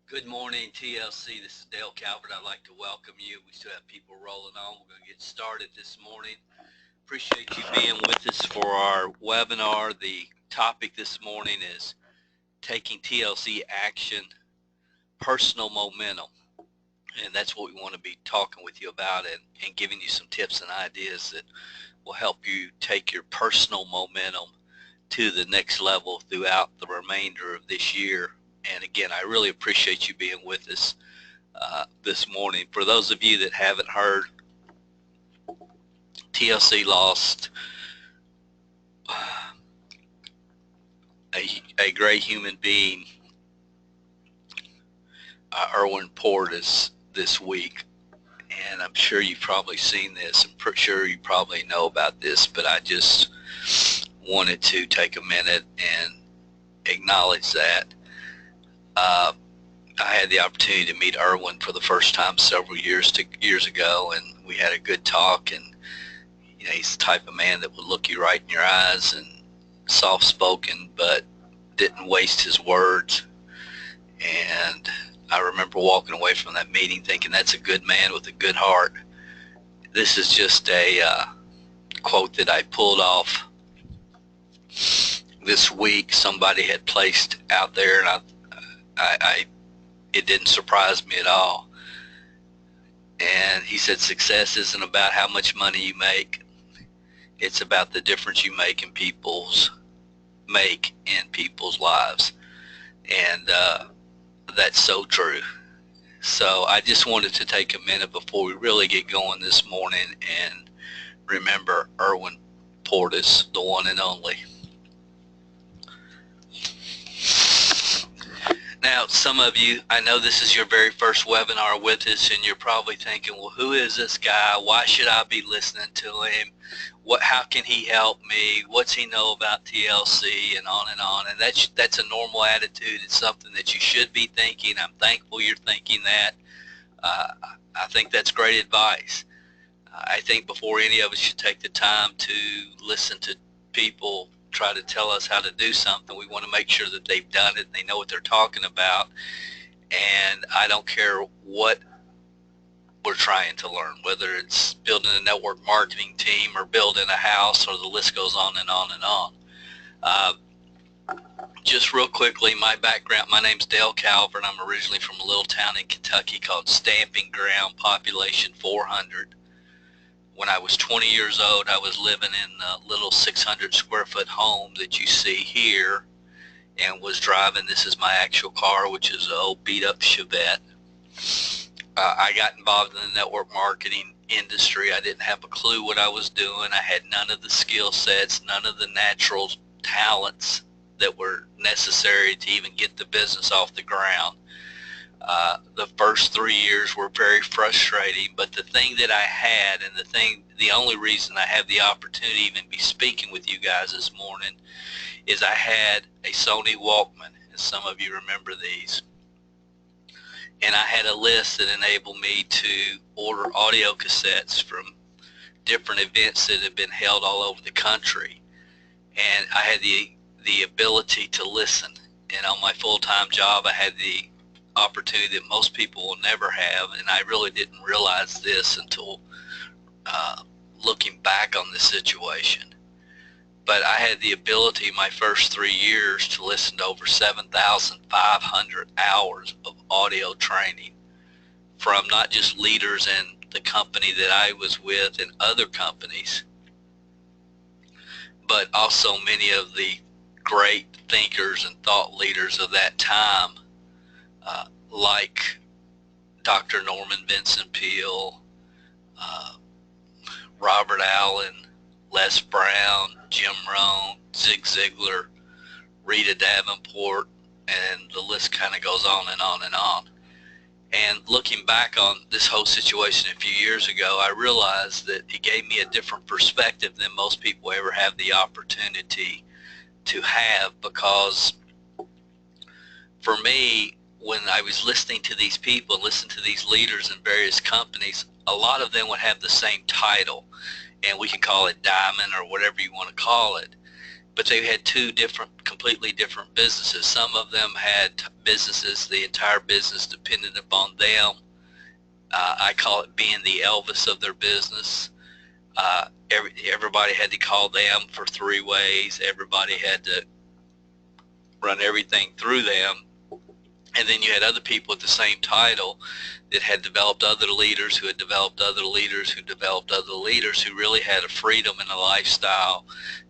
Good morning, TLC. This is Dale Calvert. I'd like to welcome you. We still have people rolling on. We're going to get started this morning. Appreciate you being with us for our webinar. The topic this morning is taking TLC action, personal momentum. And that's what we want to be talking with you about and giving you some tips and ideas that will help you take your personal momentum to the next level throughout the remainder of this year. And again, I really appreciate you being with us this morning. For those of you that haven't heard, TLC lost a great human being, Erwin Portis, this week. And I'm sure you've probably seen this. I'm pretty sure you probably know about this, but I just wanted to take a minute and acknowledge that. I had the opportunity to meet Erwin for the first time several years ago, and we had a good talk. And he's the type of man that would look you right in your eyes and soft-spoken, but didn't waste his words. And I remember walking away from that meeting thinking, that's a good man with a good heart. This is just a quote that I pulled off this week. Somebody had placed out there, and it didn't surprise me at all. And he said, success isn't about how much money you make. It's about the difference you make in people's lives. And that's so true. So I just wanted to take a minute before we really get going this morning and remember Erwin Portis, the one and only. Now, some of you, I know this is your very first webinar with us, and you're probably thinking, well, who is this guy? Why should I be listening to him? How can he help me? What's he know about TLC, and on and on? And that's a normal attitude. It's something that you should be thinking. I'm thankful you're thinking that. I think that's great advice. I think before any of us should take the time to listen to people try to tell us how to do something, we want to make sure that they've done it and they know what they're talking about. And I don't care what we're trying to learn, whether it's building a network marketing team or building a house, or the list goes on and on and on. Just real quickly, my background, my name's Dale Calvert. I'm originally from a little town in Kentucky called Stamping Ground, population 400. When I was 20 years old, I was living in a little 600 square foot home that you see here, and was driving, this is my actual car, which is an old beat up Chevette. I got involved in the network marketing industry. I didn't have a clue what I was doing. I had none of the skill sets, none of the natural talents that were necessary to even get the business off the ground. The first 3 years were very frustrating, but the thing that I had, and the only reason I have the opportunity to even be speaking with you guys this morning, is I had a Sony Walkman, and some of you remember these. And I had a list that enabled me to order audio cassettes from different events that had been held all over the country. And I had the ability to listen. And on my full-time job, I had the opportunity that most people will never have, and I really didn't realize this until looking back on this situation. But I had the ability my first 3 years to listen to over 7,500 hours of audio training from not just leaders in the company that I was with and other companies, but also many of the great thinkers and thought leaders of that time, like Dr. Norman Vincent Peale, Robert Allen, Les Brown, Jim Rohn, Zig Ziglar, Rita Davenport, and the list kind of goes on and on and on. And looking back on this whole situation a few years ago, I realized that it gave me a different perspective than most people ever have the opportunity to have, because for me, when I was listening to these people, listening to these leaders in various companies, a lot of them would have the same title, and we can call it diamond or whatever you want to call it. but they had two completely different businesses. Some of them had businesses, the entire business depended upon them. I call it being the Elvis of their business. Everybody had to call them for 3 ways. Everybody had to run everything through them. And then you had other people with the same title that had developed other leaders who had developed other leaders who developed other leaders who really had a freedom and a lifestyle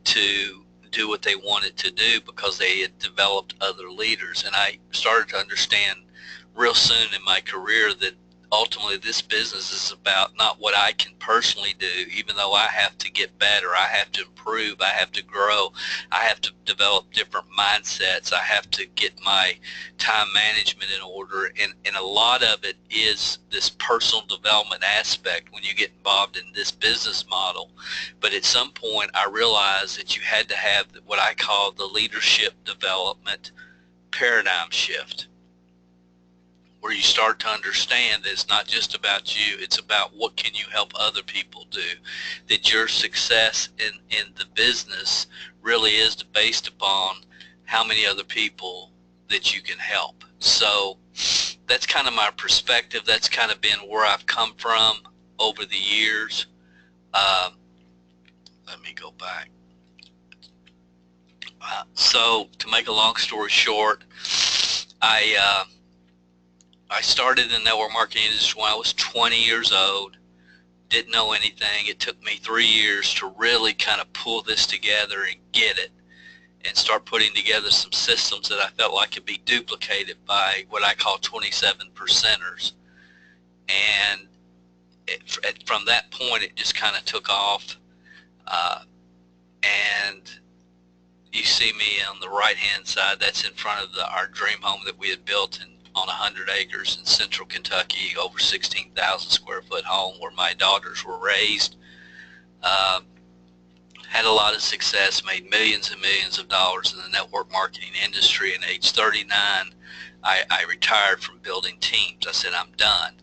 to do what they wanted to do because they had developed other leaders. And I started to understand real soon in my career that ultimately this business is about not what I can personally do, even though I have to get better, I have to improve, I have to grow, I have to develop different mindsets, I have to get my time management in order, and a lot of it is this personal development aspect when you get involved in this business model. But at some point I realized that you had to have what I call the leadership development paradigm shift, where you start to understand that it's not just about you, it's about what can you help other people do, that your success in the business really is based upon how many other people that you can help. So that's kind of my perspective. That's kind of been where I've come from over the years. Let me go back. So to make a long story short, I started in the network marketing industry when I was 20 years old, didn't know anything. It took me 3 years to really kind of pull this together and get it and start putting together some systems that I felt like could be duplicated by what I call 27 percenters. And from that point, it just kind of took off. And you see me on the right-hand side, that's in front of our dream home that we had built on 100 acres in central Kentucky, over 16,000 square foot home where my daughters were raised. Had a lot of success, made millions and millions of dollars in the network marketing industry. And at age 39, I retired from building teams. I said, I'm done.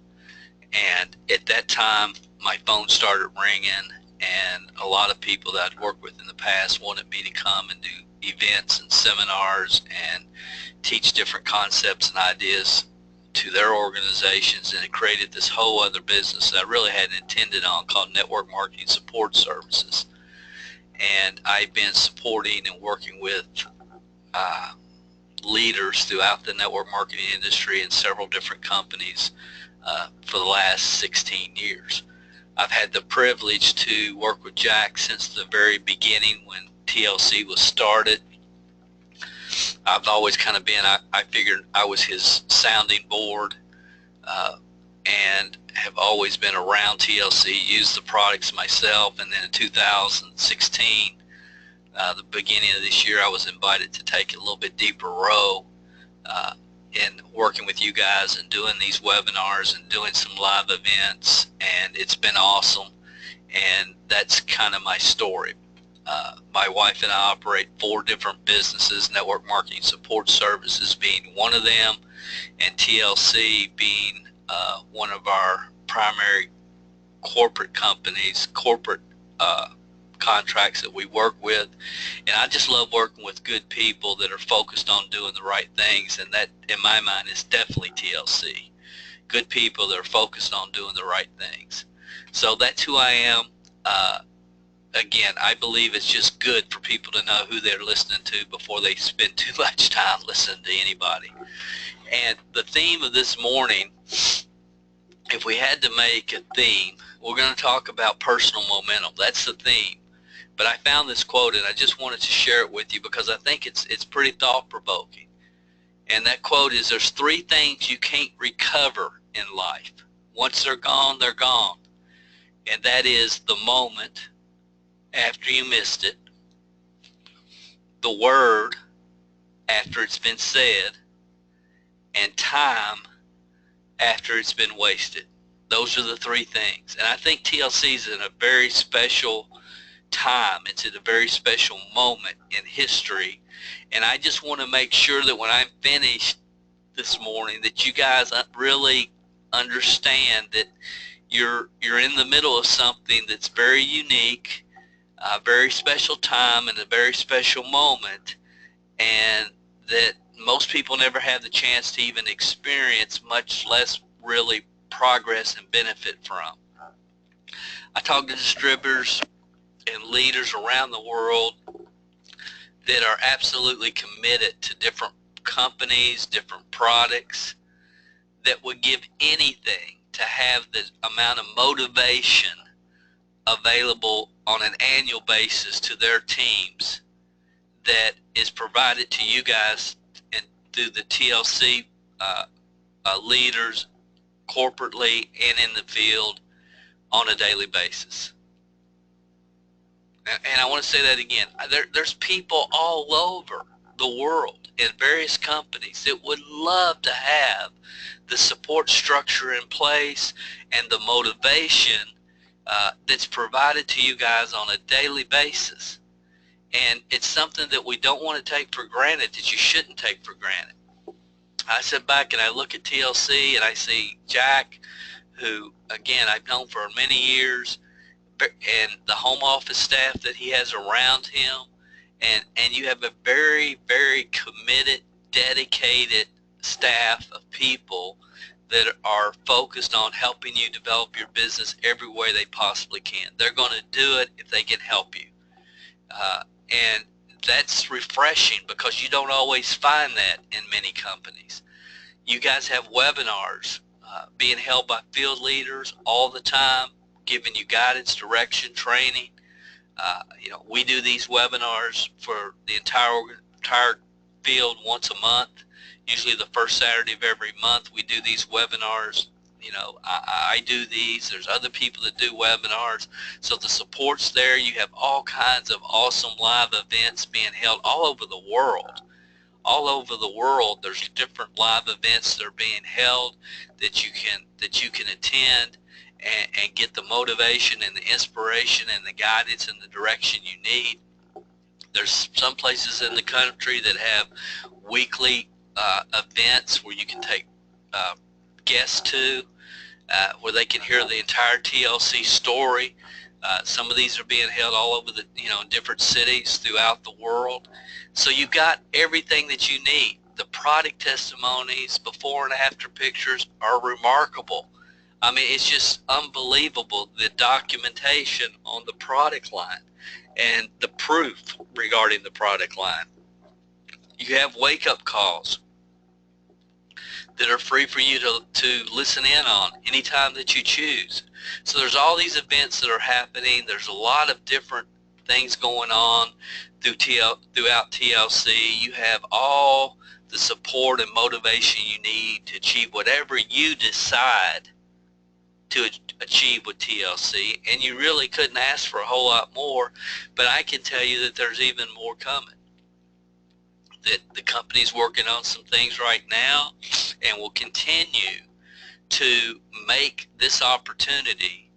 And at that time, my phone started ringing, and a lot of people that I'd worked with in the past wanted me to come and do events and seminars and teach different concepts and ideas to their organizations, and it created this whole other business that I really hadn't intended on called Network Marketing Support Services. And I've been supporting and working with leaders throughout the network marketing industry in several different companies for the last 16 years. I've had the privilege to work with Jack since the very beginning when TLC was started. I've always kind of been, I figured I was his sounding board, and have always been around TLC, used the products myself. And then in 2016, the beginning of this year, I was invited to take a little bit deeper role in working with you guys and doing these webinars and doing some live events, and it's been awesome. And that's kind of my story. My wife and I operate 4 different businesses, Network Marketing Support Services being one of them, and TLC being one of our primary corporate companies, corporate contracts that we work with. And I just love working with good people that are focused on doing the right things, and that, in my mind, is definitely TLC. Good people that are focused on doing the right things. So that's who I am. Again, I believe it's just good for people to know who they're listening to before they spend too much time listening to anybody. And the theme of this morning, if we had to make a theme, we're going to talk about personal momentum. That's the theme. But I found this quote, and I just wanted to share it with you because I think it's pretty thought-provoking. And that quote is, there's 3 things you can't recover in life. Once they're gone, they're gone. And that is the moment after you missed it, the word after it's been said, and time after it's been wasted. Those are the 3 things. And I think TLC is in a very special time. It's at a very special moment in history. And I just want to make sure that when I'm finished this morning, that you guys really understand that you're in the middle of something that's very unique. a very special time and a very special moment, and that most people never have the chance to even experience, much less really progress and benefit from. I talk to distributors and leaders around the world that are absolutely committed to different companies, different products, that would give anything to have the amount of motivation available on an annual basis to their teams that is provided to you guys and through the TLC leaders corporately and in the field on a daily basis. And I want to say that again. There's people all over the world in various companies that would love to have the support structure in place and the motivation that's provided to you guys on a daily basis. And it's something that we don't want to take for granted, that you shouldn't take for granted. I sit back and I look at TLC and I see Jack, who, again, I've known for many years, and the home office staff that he has around him, and you have a very, very committed, dedicated staff of people that are focused on helping you develop your business every way they possibly can. They're going to do it if they can help you. And that's refreshing because you don't always find that in many companies. You guys have webinars being held by field leaders all the time, giving you guidance, direction, training. We do these webinars for the entire field once a month. Usually the first Saturday of every month we do these webinars. I do these. There's other people that do webinars. So the support's there. You have all kinds of awesome live events being held all over the world. All over the world, there's different live events that are being held that you can attend and get the motivation and the inspiration and the guidance and the direction you need. There's some places in the country that have weekly events where you can take guests to, where they can hear the entire TLC story. Some of these are being held all over the, in different cities throughout the world. So you've got everything that you need. The product testimonies, before and after pictures are remarkable. I mean, it's just unbelievable, the documentation on the product line and the proof regarding the product line. You have wake-up calls that are free for you to listen in on anytime that you choose. So there's all these events that are happening. There's a lot of different things going on throughout TLC. You have all the support and motivation you need to achieve whatever you decide to achieve with TLC, and you really couldn't ask for a whole lot more, but I can tell you that there's even more coming. That the company's working on some things right now and will continue to make this opportunity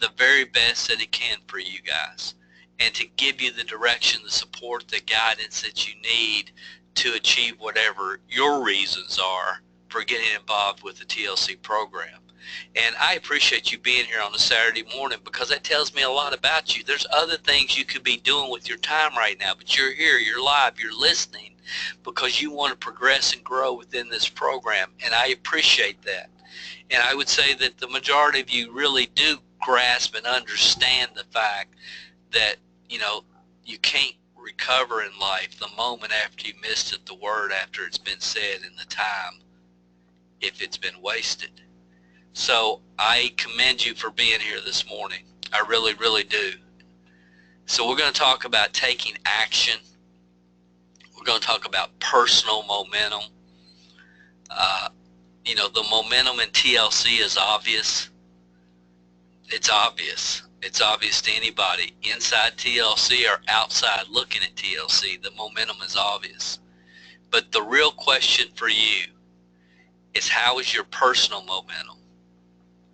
the very best that it can for you guys, and to give you the direction, the support, the guidance that you need to achieve whatever your reasons are for getting involved with the TLC program. And I appreciate you being here on a Saturday morning, because that tells me a lot about you. There's other things you could be doing with your time right now, but you're here, you're live, you're listening because you want to progress and grow within this program, and I appreciate that. And I would say that the majority of you really do grasp and understand the fact that, you can't recover in life the moment after you missed it, the word after it's been said, and the time if it's been wasted. So I commend you for being here this morning. I really, really do. So we're going to talk about taking action. We're going to talk about personal momentum. The momentum in TLC is obvious. It's obvious. It's obvious to anybody inside TLC or outside looking at TLC. The momentum is obvious. But the real question for you is, how is your personal momentum?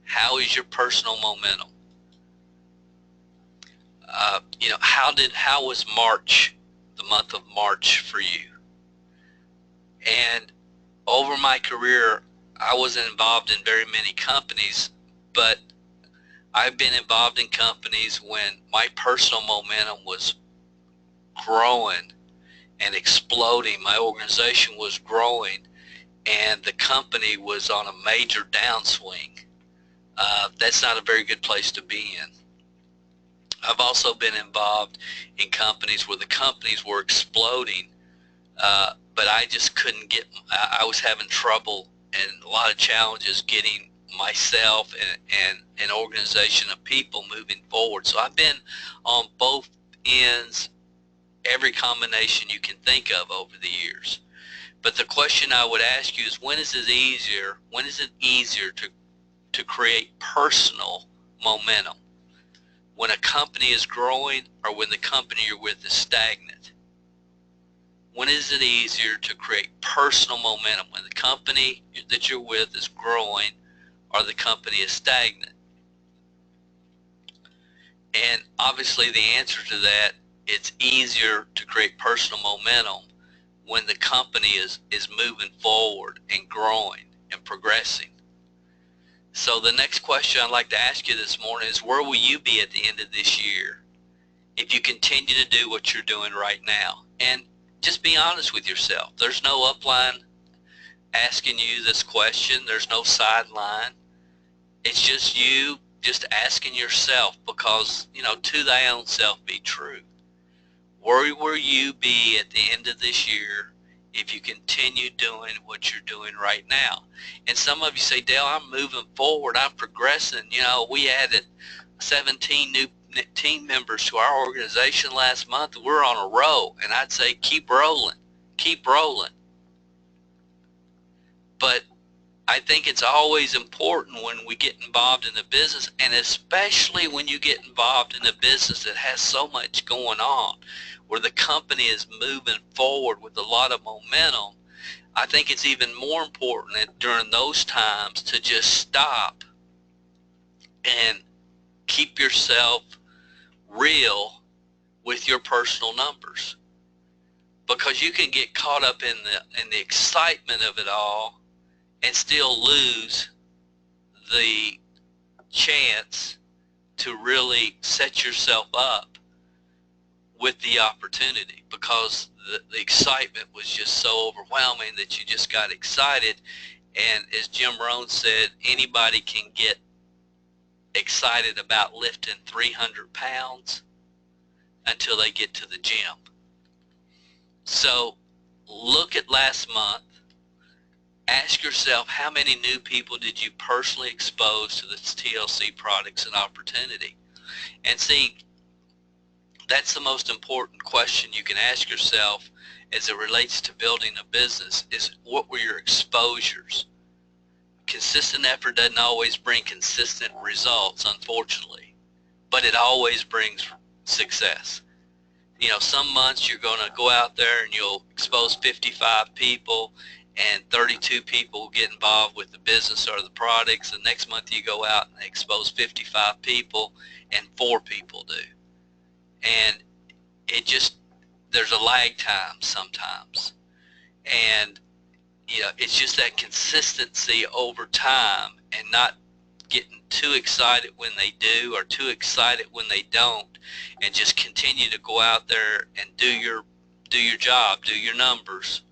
How is your personal momentum? How was March, the month of March for you? And over my career, I wasn't involved in very many companies, but I've been involved in companies when my personal momentum was growing and exploding. My organization was growing, and the company was on a major downswing. That's not a very good place to be in. I've also been involved in companies where the companies were exploding, but I just couldn't get, I was having trouble and a lot of challenges getting myself and an organization of people moving forward. So I've been on both ends, every combination you can think of over the years. But the question I would ask you is, when is it easier to create personal momentum? When a company is growing or when the company you're with is stagnant? When is it easier to create personal momentum? When the company that you're with is growing or the company is stagnant? And obviously the answer to that, it's easier to create personal momentum when the company is moving forward and growing and progressing. So the next question I'd like to ask you this morning is, where will you be at the end of this year if you continue to do what you're doing right now? And just be honest with yourself. There's no upline asking you this question. There's no sideline. It's just you just asking yourself, because, to thy own self be true. Where will you be at the end of this year if you continue doing what you're doing right now? And some of you say, Dale, I'm moving forward, I'm progressing. We added 17 new team members to our organization last month. We're on a roll. And I'd say, keep rolling, keep rolling. But I think it's always important when we get involved in a business, and especially when you get involved in a business that has so much going on, where the company is moving forward with a lot of momentum. I think it's even more important during those times to just stop and keep yourself real with your personal numbers, because you can get caught up in the excitement of it all and still lose the chance to really set yourself up with the opportunity, because the excitement was just so overwhelming that you just got excited. And as Jim Rohn said, anybody can get excited about lifting 300 pounds until they get to the gym. So look at last month. Ask yourself, how many new people did you personally expose to the TLC products and opportunity? And see, that's the most important question you can ask yourself as it relates to building a business, is what were your exposures? Consistent effort doesn't always bring consistent results, unfortunately, but it always brings success. Some months you're going to go out there and you'll expose 55 people and 32 people will get involved with the business or the products. The next month you go out and expose 55 people and 4 people do. And there's a lag time sometimes. And, it's just that consistency over time, and not getting too excited when they do or too excited when they don't, and just continue to go out there and do your job, do your numbers.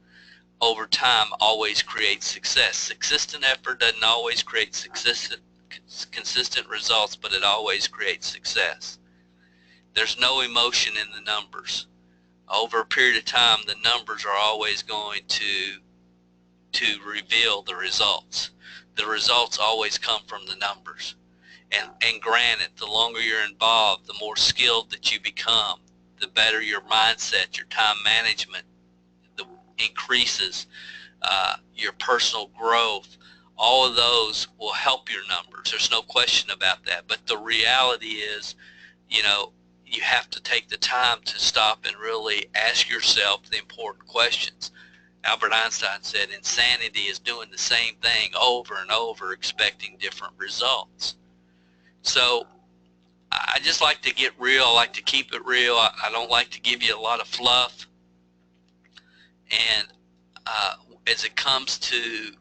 Over time always creates success. Consistent effort doesn't always create consistent results, but it always creates success. There's no emotion in the numbers. Over a period of time, the numbers are always going to reveal the results. The results always come from the numbers. And granted, the longer you're involved, the more skilled that you become, the better your mindset, your time management increases, your personal growth. All of those will help your numbers. There's no question about that. But the reality is, you have to take the time to stop and really ask yourself the important questions. Albert Einstein said, insanity is doing the same thing over and over, expecting different results. So I just like to get real. I like to keep it real. I don't like to give you a lot of fluff. And as it comes to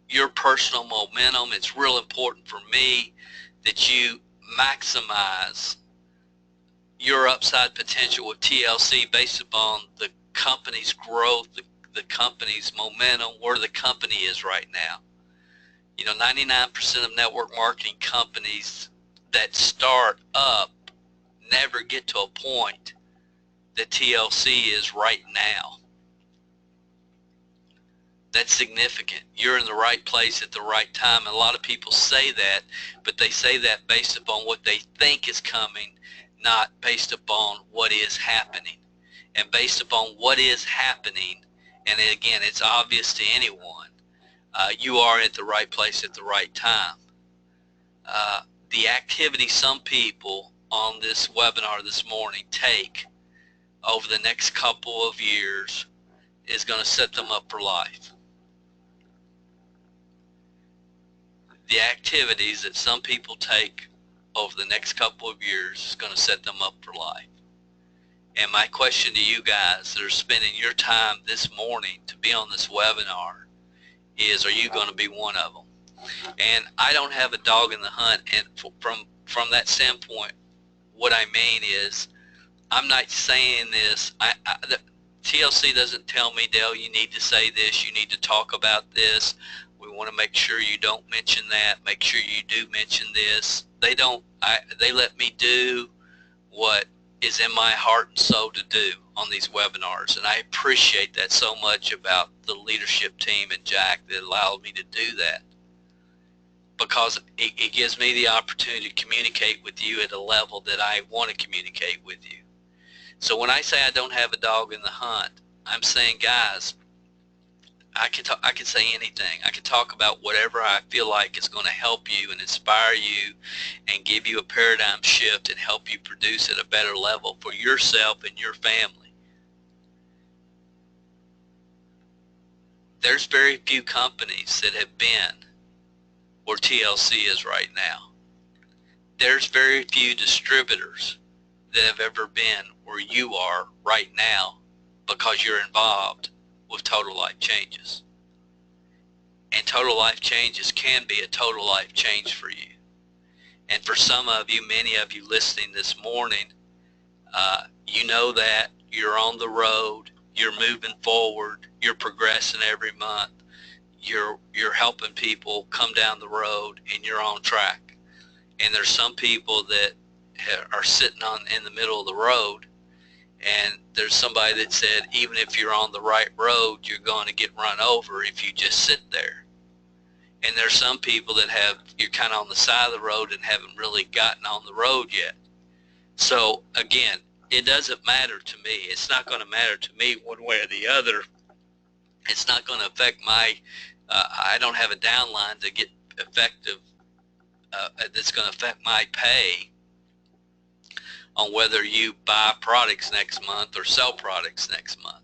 your personal momentum, it's real important for me that you maximize your upside potential with TLC based upon the company's growth, the company's momentum, where the company is right now. 99% of network marketing companies that start up never get to a point that TLC is right now. That's significant. You're in the right place at the right time. And a lot of people say that, but they say that based upon what they think is coming, not based upon what is happening. And based upon what is happening, and again, it's obvious to anyone, you are at the right place at the right time. The activity some people on this webinar this morning take over the next couple of years is going to set them up for life. The activities that some people take over the next couple of years is going to set them up for life. And my question to you guys that are spending your time this morning to be on this webinar is, are you going to be one of them? And I don't have a dog in the hunt, and from that standpoint, what I mean is, I'm not saying this, TLC doesn't tell me, Dale, you need to say this, you need to talk about this, we want to make sure you don't mention that, make sure you do mention this. They let me do what is in my heart and soul to do on these webinars, and I appreciate that so much about the leadership team and Jack that allowed me to do that, because it gives me the opportunity to communicate with you at a level that I want to communicate with you. So when I say I don't have a dog in the hunt, I'm saying, guys, I can say anything. I can talk about whatever I feel like is going to help you and inspire you and give you a paradigm shift and help you produce at a better level for yourself and your family. There's very few companies that have been where TLC is right now. There's very few distributors that have ever been where you are right now because you're involved with Total Life Changes. And Total Life Changes can be a total life change for you. And for some of you, many of you listening this morning, you know that you're on the road, you're moving forward, you're progressing every month, you're helping people come down the road, and you're on track. And there's some people that are sitting in the middle of the road, and there's somebody that said, even if you're on the right road, you're going to get run over if you just sit there. And there's some people that you're kind of on the side of the road and haven't really gotten on the road yet. So again, it doesn't matter to me. It's not going to matter to me one way or the other. It's not going to affect I don't have a downline to get effective that's going to affect my pay on whether you buy products next month or sell products next month.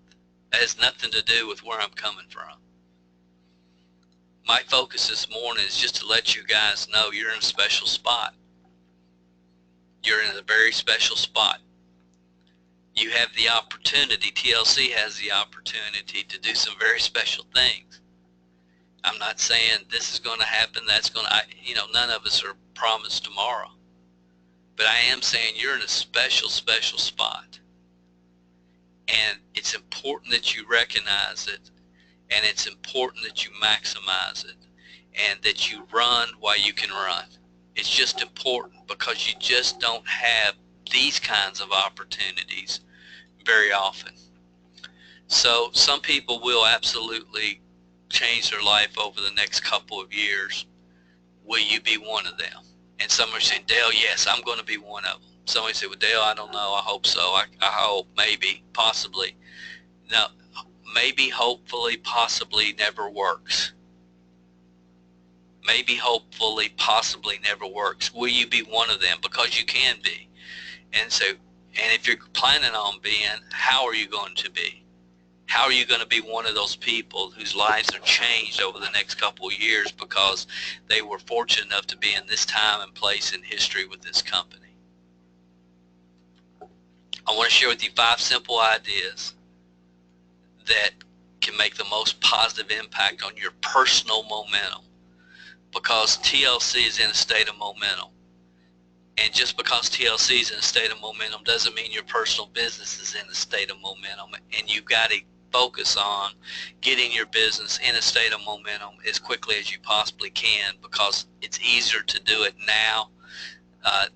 That has nothing to do with where I'm coming from. My focus this morning is just to let you guys know you're in a special spot. You're in a very special spot. You have the opportunity, TLC has the opportunity to do some very special things. I'm not saying this is going to happen, that's going to, none of us are promised tomorrow. But I am saying you're in a special, special spot. And it's important that you recognize it, and it's important that you maximize it, and that you run while you can run. It's just important because you just don't have these kinds of opportunities very often. So some people will absolutely change their life over the next couple of years. Will you be one of them? And some are saying, Dale, yes, I'm going to be one of them. Somebody said, well, Dale, I don't know. I hope so. I hope, maybe, possibly. No, maybe, hopefully, possibly never works. Maybe, hopefully, possibly never works. Will you be one of them? Because you can be. And so, and if you're planning on being, how are you going to be? How are you going to be one of those people whose lives are changed over the next couple of years because they were fortunate enough to be in this time and place in history with this company? I want to share with you 5 simple ideas that can make the most positive impact on your personal momentum, because TLC is in a state of momentum. And just because TLC is in a state of momentum doesn't mean your personal business is in a state of momentum. And you've got to focus on getting your business in a state of momentum as quickly as you possibly can, because it's easier to do it now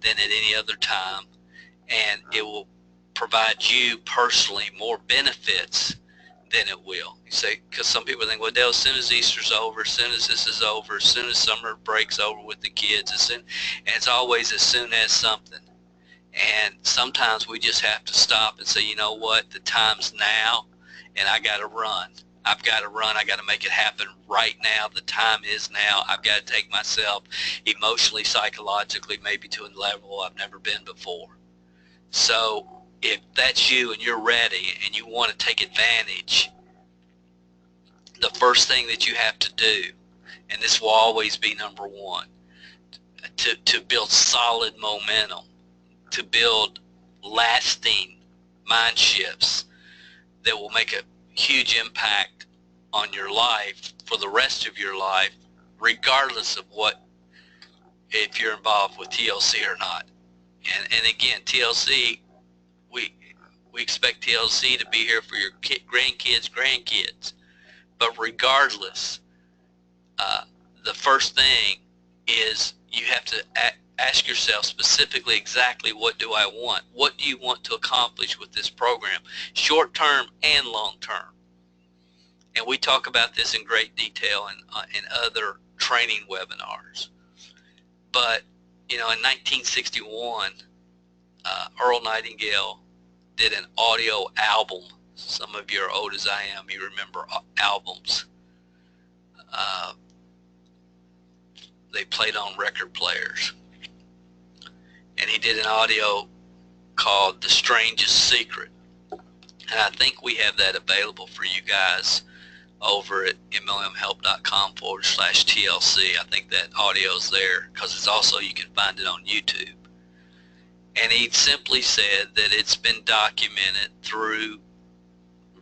than at any other time. And it will provide you personally more benefits than it will. You say, because some people think, well, Dale, as soon as Easter's over, as soon as this is over, as soon as summer break's over with the kids, and it's always as soon as something. And sometimes we just have to stop and say, you know what, the time's now, and I got to run. I've got to run. I got to make it happen right now. The time is now. I've got to take myself emotionally, psychologically, maybe to a level I've never been before. So if that's you and you're ready and you want to take advantage, the first thing that you have to do, and this will always be number one, to build solid momentum, to build lasting mind shifts that will make a huge impact on your life for the rest of your life, regardless of if you're involved with TLC or not. And again, TLC, we expect TLC to be here for your grandkids. But regardless, the first thing is you have to ask yourself specifically exactly, what do I want? What do you want to accomplish with this program, short term and long term? And we talk about this in great detail in other training webinars. But, in 1961, Earl Nightingale did an audio album. Some of you are old as I am. You remember albums. They played on record players. And he did an audio called The Strangest Secret. And I think we have that available for you guys over at mlmhelp.com/TLC. I think that audio is there, because it's also, you can find it on YouTube. And he simply said that it's been documented through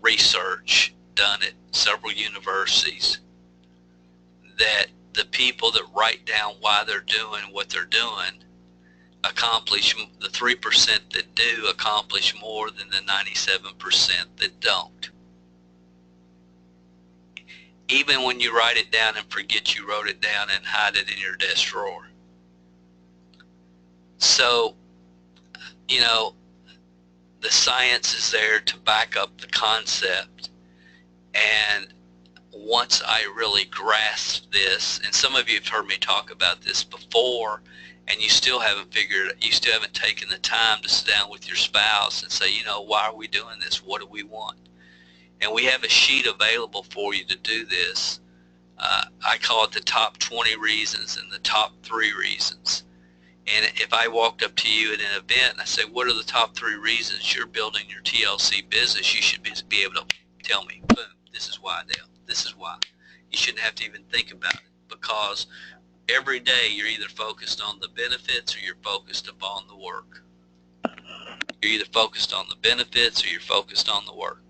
research done at several universities that the people that write down why they're doing what they're doing accomplish, the 3% that do accomplish more than the 97% that don't. Even when you write it down and forget you wrote it down and hide it in your desk drawer. So, the science is there to back up the concept. And once I really grasped this, and some of you have heard me talk about this before, and you still haven't taken the time to sit down with your spouse and say, why are we doing this? What do we want? And we have a sheet available for you to do this. I call it the top 20 reasons and the top 3 reasons. And if I walked up to you at an event and I say, what are the top 3 reasons you're building your TLC business, you should be able to tell me, boom, this is why, Dale, this is why. You shouldn't have to even think about it, because every day you're either focused on the benefits or you're focused upon the work. You're either focused on the benefits or you're focused on the work.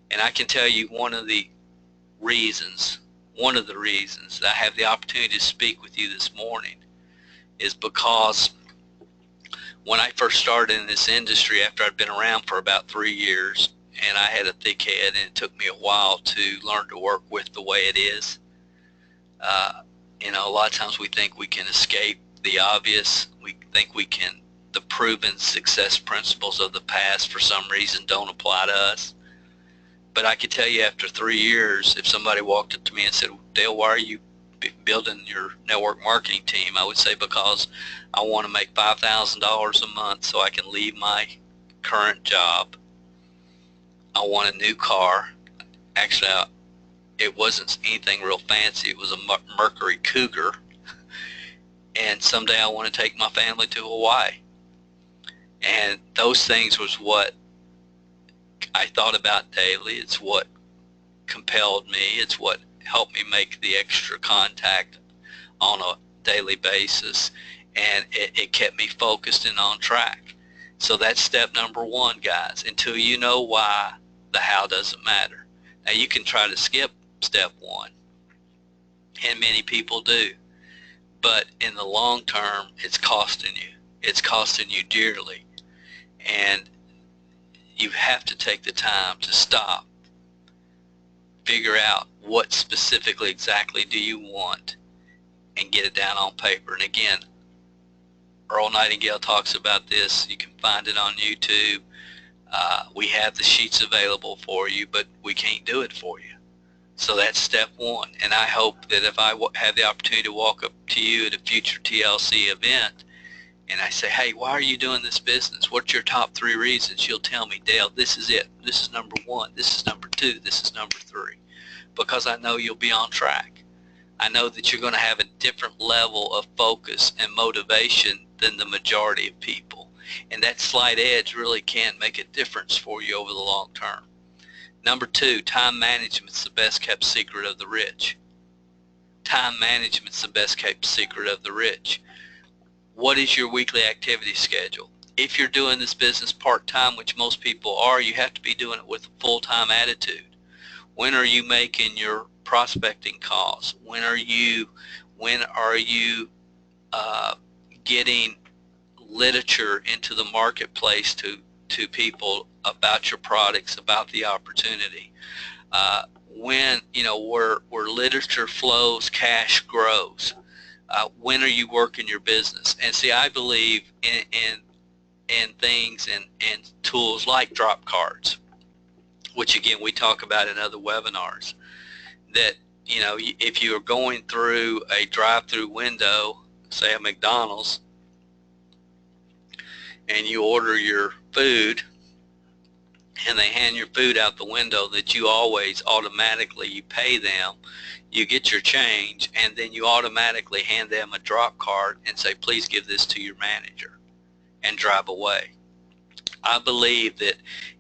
And I can tell you one of the reasons that I have the opportunity to speak with you this morning is because when I first started in this industry, after I'd been around for about 3 years, and I had a thick head, and it took me a while to learn to work with the way it is. A lot of times we think we can escape the obvious. We think the proven success principles of the past for some reason don't apply to us. But I can tell you, after 3 years, if somebody walked up to me and said, Dale, why are you building your network marketing team? I would say, because I want to make $5,000 a month so I can leave my current job. I want a new car. Actually, it wasn't anything real fancy. It was a Mercury Cougar. And someday I want to take my family to Hawaii. And those things was what I thought about daily. It's what compelled me. It's what helped me make the extra contact on a daily basis. And it kept me focused and on track. So that's step number 1, guys. Until you know why, the how doesn't matter. Now, you can try to skip step 1, and many people do. But in the long term, it's costing you. It's costing you dearly. And you have to take the time to stop, figure out what specifically exactly do you want, and get it down on paper. And again, Earl Nightingale talks about this. You can find it on YouTube. We have the sheets available for you, but we can't do it for you. So that's step one. And I hope that if I have the opportunity to walk up to you at a future TLC event and I say, hey, why are you doing this business? What's your top 3 reasons? You'll tell me, Dale, this is it. This is number 1. This is number 2. This is number 3. Because I know you'll be on track. I know that you're going to have a different level of focus and motivation than the majority of people. And that slight edge really can make a difference for you over the long term. Number 2, time management's the best kept secret of the rich. Time management's the best kept secret of the rich. What is your weekly activity schedule? If you're doing this business part-time, which most people are, you have to be doing it with a full-time attitude. When are you making your prospecting calls? When are you getting literature into the marketplace to people about your products, about the opportunity? When, where literature flows, cash grows. When are you working your business? And see, I believe in things and tools like drop cards, which again we talk about in other webinars, that if you are going through a drive-through window, say a McDonald's, and you order your food and they hand your food out the window, that you always automatically, you pay them, you get your change, and then you automatically hand them a drop card and say, please give this to your manager, and drive away. I believe that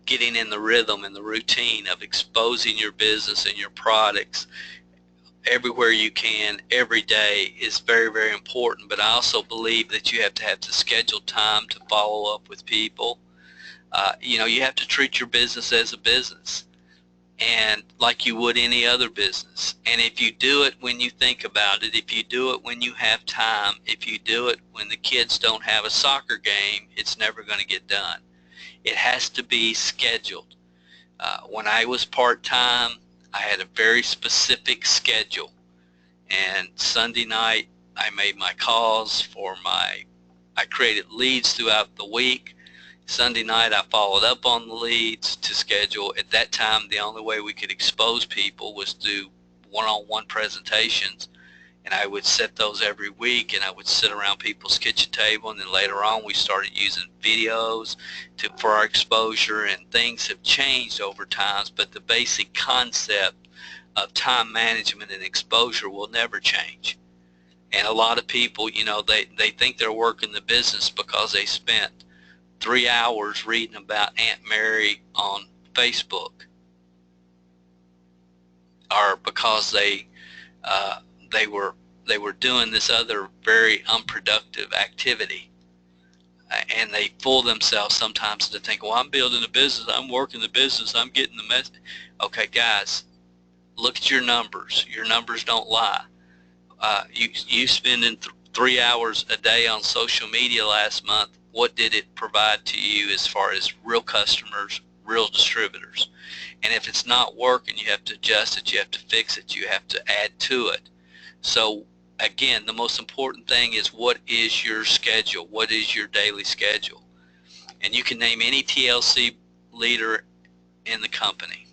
getting in the rhythm and the routine of exposing your business and your products everywhere you can, every day, is very, very important. But I also believe that you have to have the scheduled time to follow up with people. You have to treat your business as a business, and like you would any other business. And if you do it when you think about it, if you do it when you have time, if you do it when the kids don't have a soccer game, it's never going to get done. It has to be scheduled. When I was part-time, I had a very specific schedule, and Sunday night I made my calls I created leads throughout the week. Sunday night I followed up on the leads to schedule. At that time, the only way we could expose people was through one-on-one presentations, and I would set those every week, and I would sit around people's kitchen table. And then later on we started using videos for our exposure, and things have changed over time, but the basic concept of time management and exposure will never change. And a lot of people, they think they're working the business because they spent 3 hours reading about Aunt Mary on Facebook, or because they were doing this other very unproductive activity, and they fool themselves sometimes to think, well, I'm building a business, I'm working the business, I'm getting the message. Okay, guys, look at your numbers. Your numbers don't lie. You spending 3 hours a day on social media last month, what did it provide to you as far as real customers, real distributors? And if it's not working, you have to adjust it, you have to fix it, you have to add to it. So again, the most important thing is, what is your schedule? What is your daily schedule? And you can name any TLC leader in the company.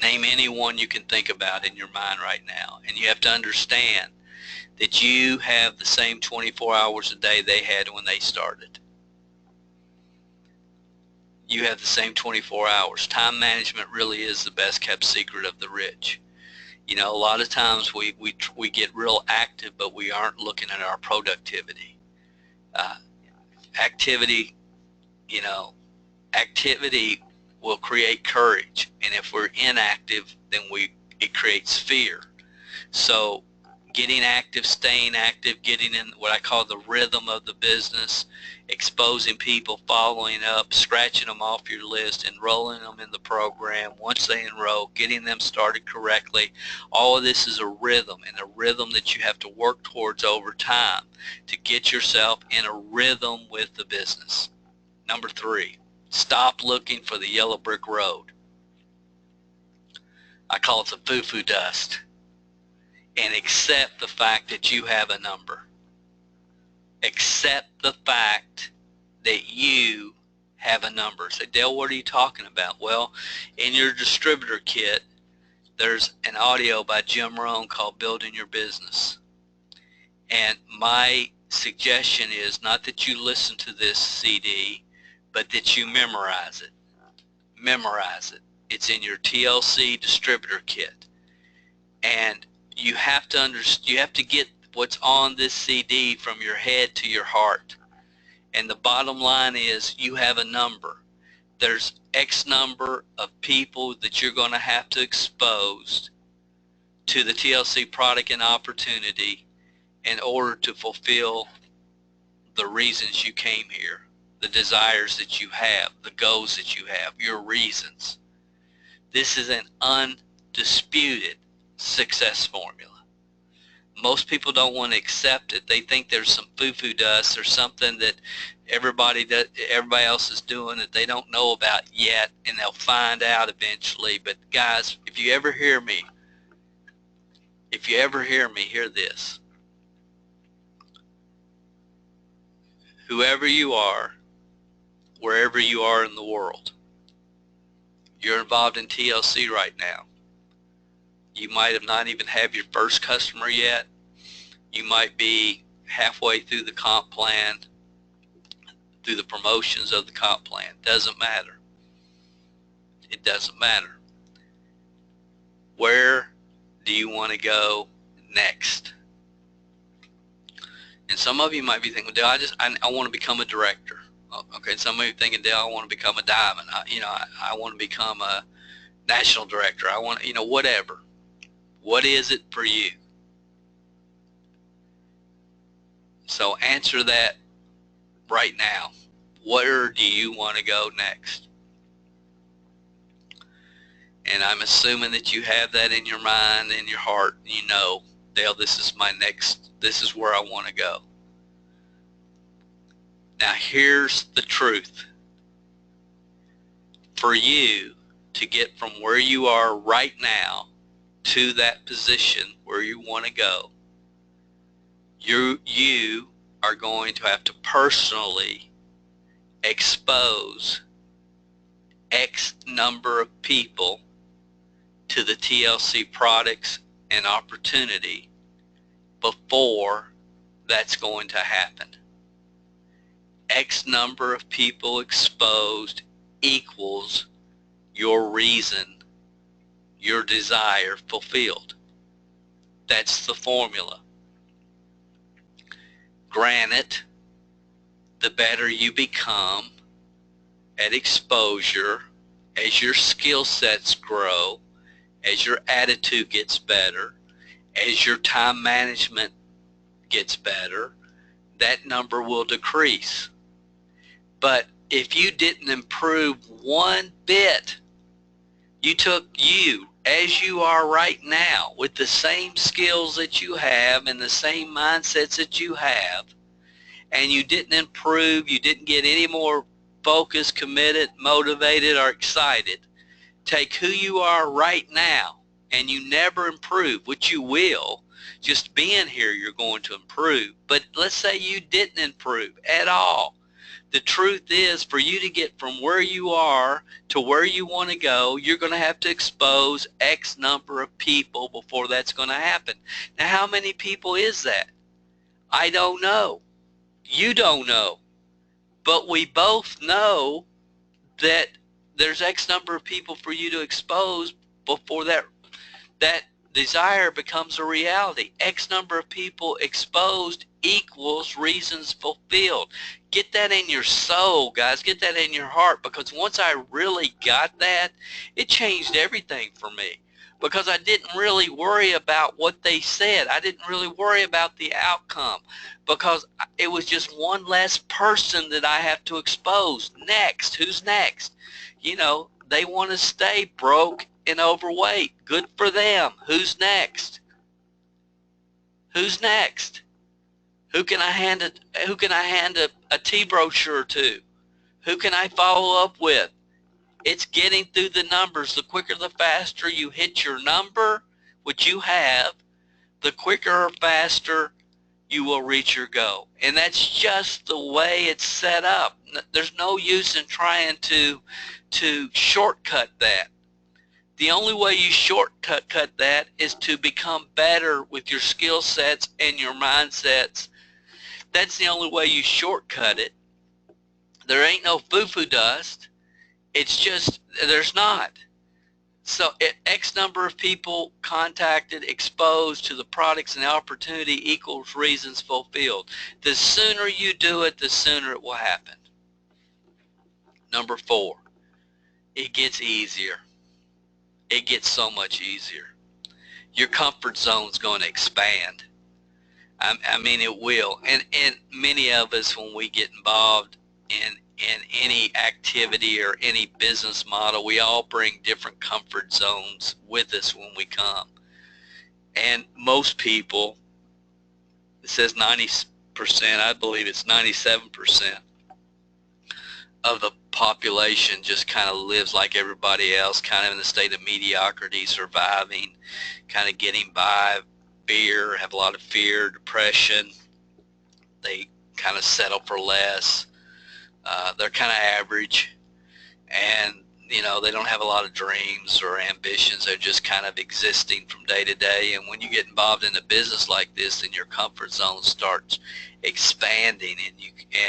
Name anyone you can think about in your mind right now. And you have to understand that you have the same 24 hours a day they had when they started. You have the same 24 hours. Time management really is the best kept secret of the rich. A lot of times we get real active, but we aren't looking at our productivity. Activity will create courage, and if we're inactive, then it creates fear. So getting active, staying active, getting in what I call the rhythm of the business, exposing people, following up, scratching them off your list, enrolling them in the program. Once they enroll, getting them started correctly. All of this is a rhythm, and a rhythm that you have to work towards over time to get yourself in a rhythm with the business. Number 3, stop looking for the yellow brick road. I call it the foo-foo dust. And accept the fact that you have a number. Accept the fact that you have a number. Say, Dale, what are you talking about? Well, in your distributor kit, there's an audio by Jim Rohn called Building Your Business. And my suggestion is not that you listen to this CD, but that you memorize it. Memorize it. It's in your TLC distributor kit. And you have to get what's on this CD from your head to your heart. And the bottom line is you have a number. There's X number of people that you're going to have to expose to the TLC product and opportunity in order to fulfill the reasons you came here, the desires that you have, the goals that you have, your reasons. This is an undisputed success formula. Most people don't want to accept it. They think there's some foo-foo dust or something that everybody else is doing that they don't know about yet, and they'll find out eventually. But guys, if you ever hear me, hear this. Whoever you are, wherever you are in the world, you're involved in TLC right now. You might have not even have your first customer yet. You might be halfway through the comp plan, through the promotions of the comp plan. Doesn't matter. It doesn't matter. Where do you want to go next? And some of you might be thinking, Dale, I want to become a director. Okay, some of you are thinking, Dale, I want to become a diamond. I want to become a national director. I want, whatever. What is it for you? So answer that right now. Where do you want to go next? And I'm assuming that you have that in your mind, in your heart. You know, Dale, this is where I want to go. Now here's the truth. For you to get from where you are right now to that position where you want to go, you are going to have to personally expose X number of people to the TLC products and opportunity before that's going to happen. X number of people exposed equals your reason, your desire fulfilled. That's the formula. Granted, the better you become at exposure, as your skill sets grow, as your attitude gets better, as your time management gets better, that number will decrease. But if you didn't improve one bit, you took you as you are right now with the same skills that you have and the same mindsets that you have, and you didn't improve, you didn't get any more focused, committed, motivated, or excited. Take who you are right now and you never improve, which you will. Just being here, you're going to improve. But let's say you didn't improve at all. The truth is, for you to get from where you are to where you want to go, you're going to have to expose X number of people before that's going to happen. Now, how many people is that? I don't know. You don't know. But we both know that there's X number of people for you to expose before that desire becomes a reality. X number of people exposed equals reasons fulfilled. Get that in your soul, guys. Get that in your heart, because once I really got that, it changed everything for me. because I didn't really worry about what they said. I didn't really worry about the outcome because it was just one less person that I have to expose. Next, who's next? You know, they want to stay broke and overweight. Good for them. Who's next? Who's next? Who can I hand a tea brochure to? Who can I follow up with? It's getting through the numbers. The quicker, the faster you hit your number, which you have, the quicker or faster you will reach your goal. And that's just the way it's set up. There's no use in trying to shortcut that. The only way you shortcut that is to become better with your skill sets and your mindsets. That's the only way you shortcut it. There ain't no foo-foo dust. It's just, there's not. So X number of people contacted, exposed to the products and the opportunity equals reasons fulfilled. The sooner you do it, the sooner it will happen. Number 4, it gets easier. It gets so much easier. Your comfort zone's going to expand. I mean, it will. And many of us, when we get involved in any activity or any business model, we all bring different comfort zones with us when we come. And most people, it says 90%, I believe it's 97% of the population just kind of lives like everybody else, kind of in a state of mediocrity, surviving, kind of getting by, fear, have a lot of fear, depression. They kind of settle for less. They're kind of average, and you know, they don't have a lot of dreams or ambitions. They're just kind of existing from day to day. And when you get involved in a business like this, then your comfort zone starts expanding,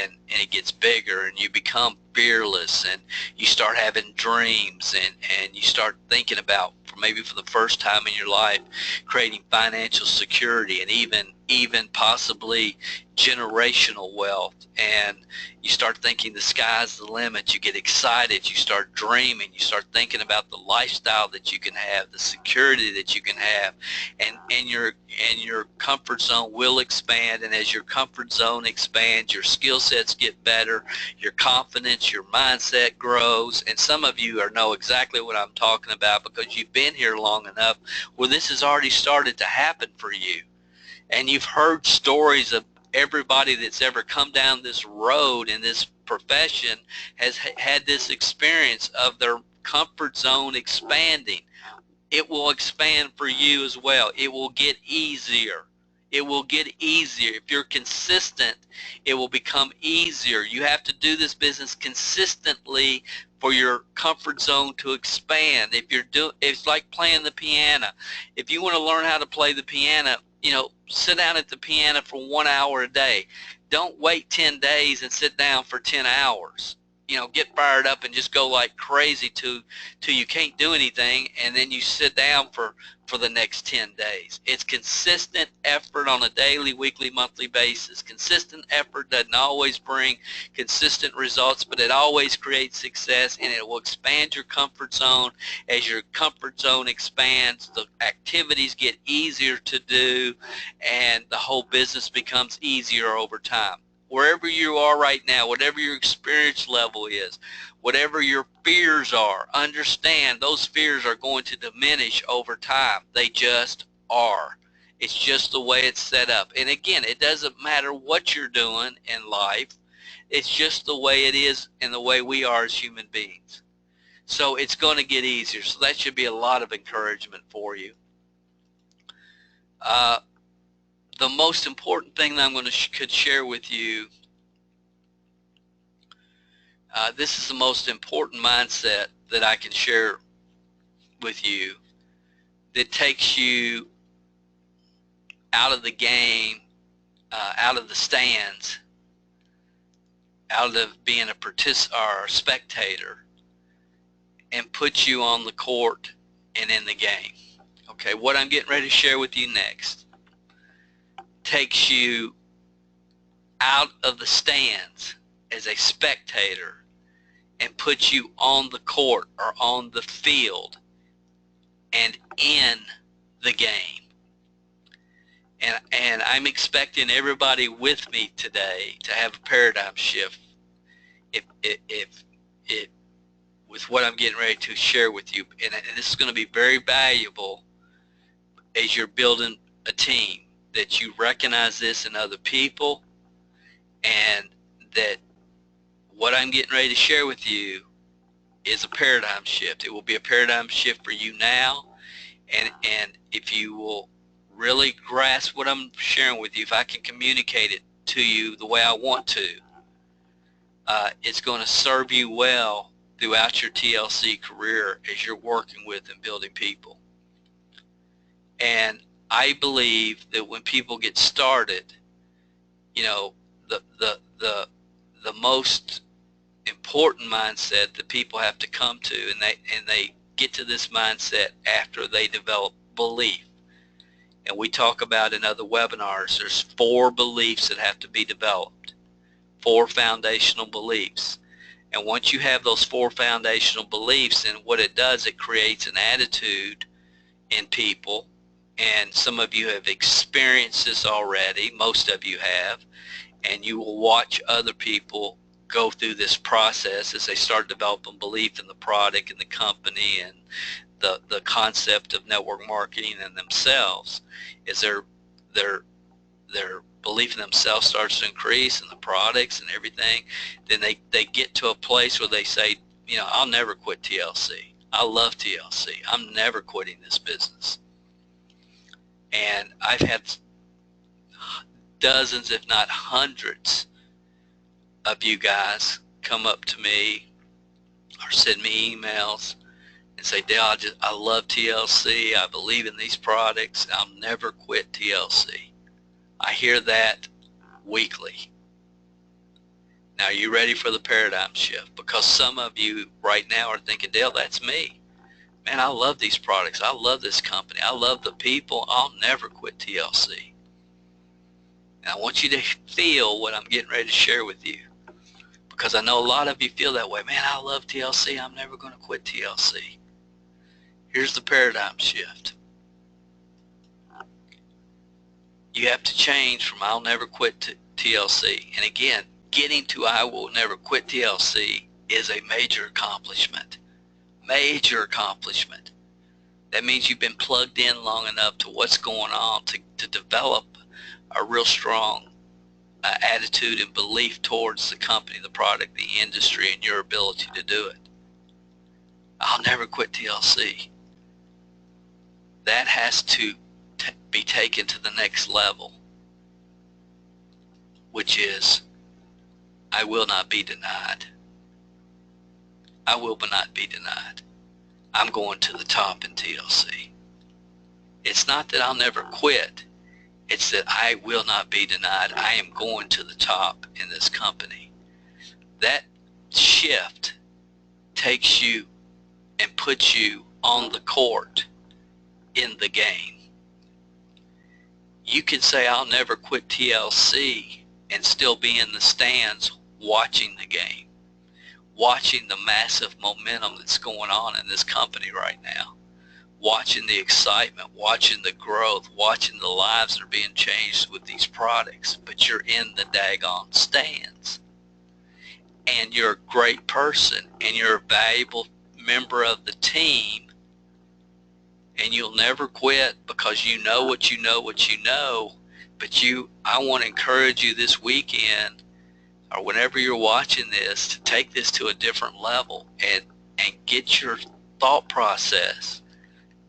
and it gets bigger, and you become fearless, and you start having dreams, and you start thinking about, maybe for the first time in your life, creating financial security and even possibly generational wealth. And you start thinking the sky's the limit. You get excited. You start dreaming. You start thinking about the lifestyle that you can have, the security that you can have, and your comfort zone will expand. And as your comfort zone expands, your skill sets get better, your confidence, your mindset grows. And some of you know exactly what I'm talking about because you've been here long enough where this has already started to happen for you. And you've heard stories of everybody that's ever come down this road in this profession has had this experience of their comfort zone expanding. It will expand for you as well. It will get easier. It will get easier. If you're consistent, it will become easier. You have to do this business consistently for your comfort zone to expand. It's like playing the piano. If you want to learn how to play the piano, sit down at the piano for 1 hour a day. Don't wait 10 days and sit down for 10 hours. Get fired up and just go like crazy till you can't do anything, and then you sit down for the next 10 days. It's consistent effort on a daily, weekly, monthly basis. Consistent effort doesn't always bring consistent results, but it always creates success, and it will expand your comfort zone. As your comfort zone expands, the activities get easier to do, and the whole business becomes easier over time. Wherever you are right now, whatever your experience level is, whatever your fears are, understand those fears are going to diminish over time. They just are. It's just the way it's set up. And again, it doesn't matter what you're doing in life. It's just the way it is and the way we are as human beings. So it's going to get easier. So that should be a lot of encouragement for you. The most important thing that I'm going to could share with you, this is the most important mindset that I can share with you that takes you out of the game, out of the stands, out of being a participant or a spectator, and puts you on the court and in the game. Okay, what I'm getting ready to share with you next takes you out of the stands as a spectator and puts you on the court or on the field and in the game. And I'm expecting everybody with me today to have a paradigm shift if with what I'm getting ready to share with you. And this is going to be very valuable as you're building a team, that you recognize this in other people, and that what I'm getting ready to share with you is a paradigm shift. It will be a paradigm shift for you now, and if you will really grasp what I'm sharing with you, if I can communicate it to you the way I want to, it's going to serve you well throughout your TLC career as you're working with and building people. And I believe that when people get started, you know, the most important mindset that people have to come to, and they get to this mindset after they develop belief. And we talk about in other webinars, there's 4 beliefs that have to be developed, 4 foundational beliefs. And once you have those 4 foundational beliefs, and what it does, it creates an attitude in people. And some of you have experienced this already, most of you have, and you will watch other people go through this process as they start developing belief in the product and the company and the concept of network marketing and themselves. As their belief in themselves starts to increase in the products and everything, then they get to a place where they say, you know, I'll never quit TLC. I love TLC. I'm never quitting this business. And I've had dozens, if not hundreds, of you guys come up to me or send me emails and say, Dale, I love TLC. I believe in these products. I'll never quit TLC. I hear that weekly. Now, are you ready for the paradigm shift? Because some of you right now are thinking, Dale, that's me. Man, I love these products. I love this company. I love the people. I'll never quit TLC. And I want you to feel what I'm getting ready to share with you, because I know a lot of you feel that way. Man, I love TLC. I'm never going to quit TLC. Here's the paradigm shift. You have to change from I'll never quit to TLC. And again, getting to I will never quit TLC is a major accomplishment. Major accomplishment. That means you've been plugged in long enough to what's going on to develop a real strong attitude and belief towards the company, the product, the industry, and your ability to do it. I'll never quit TLC. That has to be taken to the next level, which is I will not be denied. I will not be denied. I'm going to the top in TLC. It's not that I'll never quit. It's that I will not be denied. I am going to the top in this company. That shift takes you and puts you on the court in the game. You can say I'll never quit TLC and still be in the stands watching the game, watching the massive momentum that's going on in this company right now, watching the excitement, watching the growth, watching the lives that are being changed with these products, but you're in the daggone stands. And you're a great person, and you're a valuable member of the team, and you'll never quit because you know what you know what you know. But I want to encourage you this weekend, or whenever you're watching this, to take this to a different level and get your thought process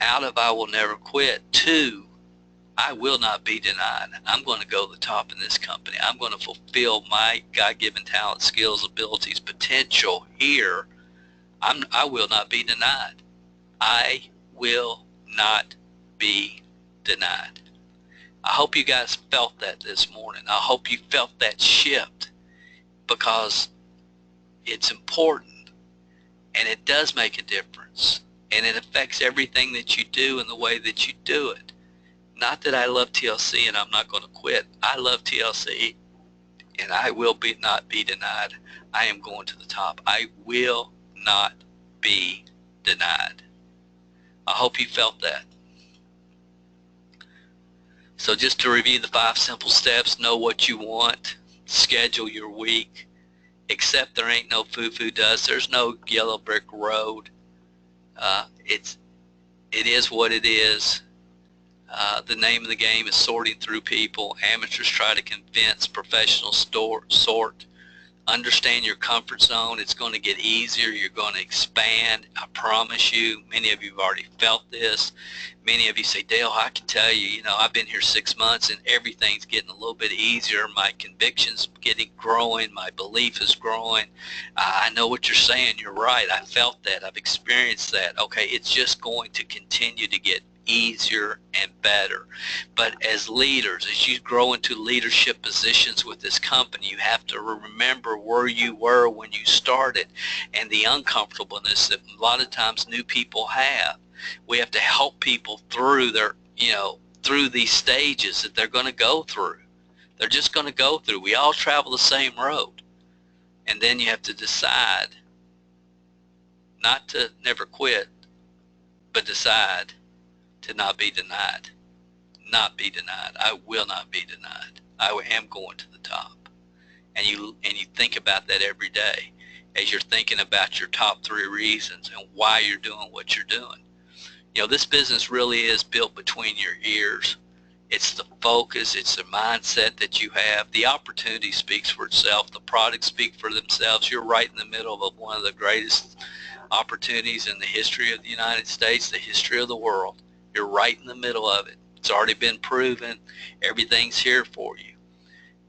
out of I will never quit to I will not be denied. I'm going to go to the top in this company. I'm going to fulfill my God-given talent, skills, abilities, potential here. I will not be denied. I will not be denied. I hope you guys felt that this morning. I hope you felt that shift, because it's important and it does make a difference, and it affects everything that you do and the way that you do it. Not that I love TLC and I'm not going to quit. I love TLC and I will not be denied. I am going to the top. I will not be denied. I hope you felt that. So just to review the 5 simple steps: know what you want, schedule your week, accept there ain't no foo-foo dust, there's no yellow brick road. It is what it is. The name of the game is sorting through people. Amateurs try to convince, professionals sort. Understand your comfort zone. It's going to get easier. You're going to expand. I promise you. Many of you have already felt this. Many of you say, Dale, I can tell you, I've been here 6 months and everything's getting a little bit easier. My conviction's growing. My belief is growing. I know what you're saying. You're right. I felt that. I've experienced that. Okay, it's just going to continue to get easier and better. But as leaders, as you grow into leadership positions with this company, you have to remember where you were when you started and the uncomfortableness that a lot of times new people have. We have to help people through through these stages that they're going to go through. They're just going to go through. We all travel the same road. And then you have to decide not to never quit, but decide to not be denied. Not be denied. I will not be denied. I am going to the top. And you think about that every day as you're thinking about your top 3 reasons and why you're doing what you're doing. This business really is built between your ears. It's the focus, it's the mindset that you have. The opportunity speaks for itself. The products speak for themselves. You're right in the middle of one of the greatest opportunities in the history of the United States, the history of the world. You're right in the middle of it. It's already been proven. Everything's here for you.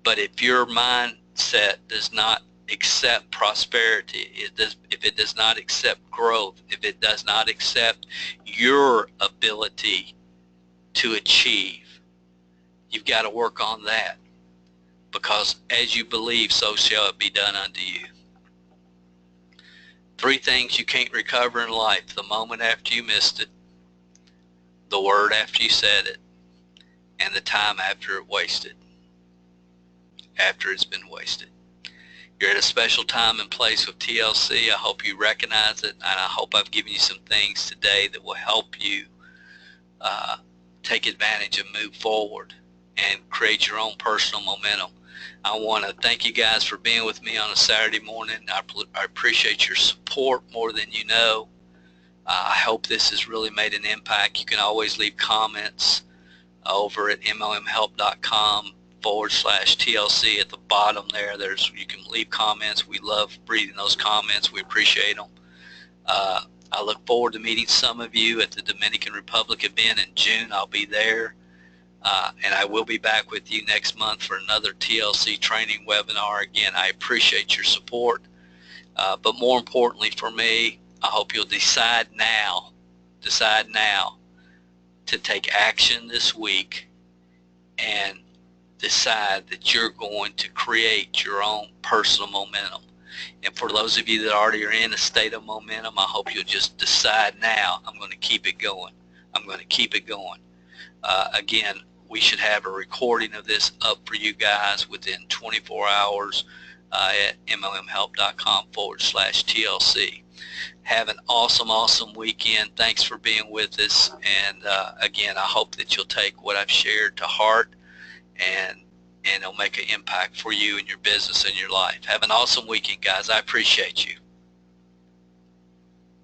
But if your mindset does not accept prosperity, if it does not accept growth, if it does not accept your ability to achieve, you've got to work on that. Because as you believe, so shall it be done unto you. 3 things you can't recover in life: the moment after you missed it, the word after you said it, and the time after it's been wasted. You're at a special time and place with TLC. I hope you recognize it, and I hope I've given you some things today that will help you take advantage and move forward and create your own personal momentum. I want to thank you guys for being with me on a Saturday morning. I appreciate your support more than you know. I hope this has really made an impact. You can always leave comments over at mlmhelp.com/TLC. At the bottom there, you can leave comments. We love reading those comments. We appreciate them. I look forward to meeting some of you at the Dominican Republic event in June. I'll be there. And I will be back with you next month for another TLC training webinar. Again, I appreciate your support. But more importantly for me, I hope you'll decide now to take action this week and decide that you're going to create your own personal momentum. And for those of you that already are in a state of momentum, I hope you'll just decide now, I'm going to keep it going. I'm going to keep it going. Again, we should have a recording of this up for you guys within 24 hours at mlmhelp.com/TLC. Have an awesome weekend. Thanks for being with us. And again, I hope that you'll take what I've shared to heart and it'll make an impact for you and your business and your life. Have an awesome weekend, guys. I appreciate you.